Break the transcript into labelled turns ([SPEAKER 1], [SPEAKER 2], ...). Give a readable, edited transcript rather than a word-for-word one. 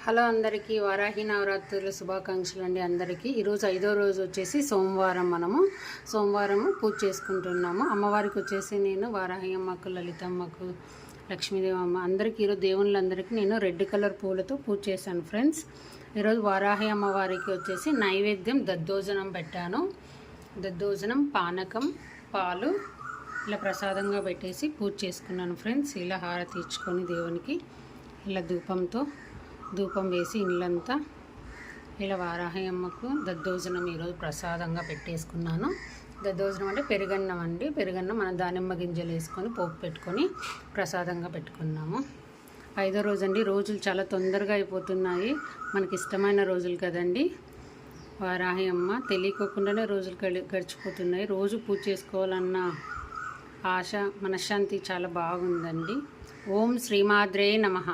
[SPEAKER 1] Hello అందరికీ వారాహి నవరాత్రుల శుభాకాంక్షలు అండి అందరికీ. ఈరోజు 5వ రోజు వచ్చేసి సోమవారం. సోమవారం పూజ చేసుకుంటున్నాము. అమ్మవారికి వచ్చేసి నేను వారాహి అమ్మకు, లలితమ్మకు, లక్ష్మీదేవి అమ్మ అందరికీ ఈరోజు దేవుళ్ళందరికీ నేను రెడ్ కలర్ పూలతో పూజ చేశాను ఫ్రెండ్స్. ఈరోజు వారాహి అమ్మవారికి వచ్చేసి నైవేద్యం దద్దోజనం పెట్టాను. దద్దోజనం, పానకం, పాలు ఇలా ప్రసాదంగా పెట్టేసి పూజ చేసుకున్నాను ఫ్రెండ్స్. ఇలా హారతి ఇచ్చుకొని దేవునికి ఇలా ధూపం వేసి ఇళ్ళంతా ఇలా వారాహి అమ్మకు దద్దోజనం ఈరోజు ప్రసాదంగా పెట్టేసుకున్నాను. దద్దోజనం అంటే పెరుగన్నం అండి. పెరుగన్నం మన దానిమ్మ గింజలు వేసుకొని పోపు పెట్టుకొని ప్రసాదంగా పెట్టుకున్నాము. 5వ రోజు అండి. రోజులు చాలా తొందరగా అయిపోతున్నాయి. మనకి ఇష్టమైన రోజులు కదండి. వారాహి అమ్మ తెలియకోకుండానే రోజులు గడిచిపోతున్నాయి. రోజు పూజ చేసుకోవాలన్న ఆశ, మనశ్శాంతి చాలా బాగుందండి. ఓం శ్రీమాద్రే నమః.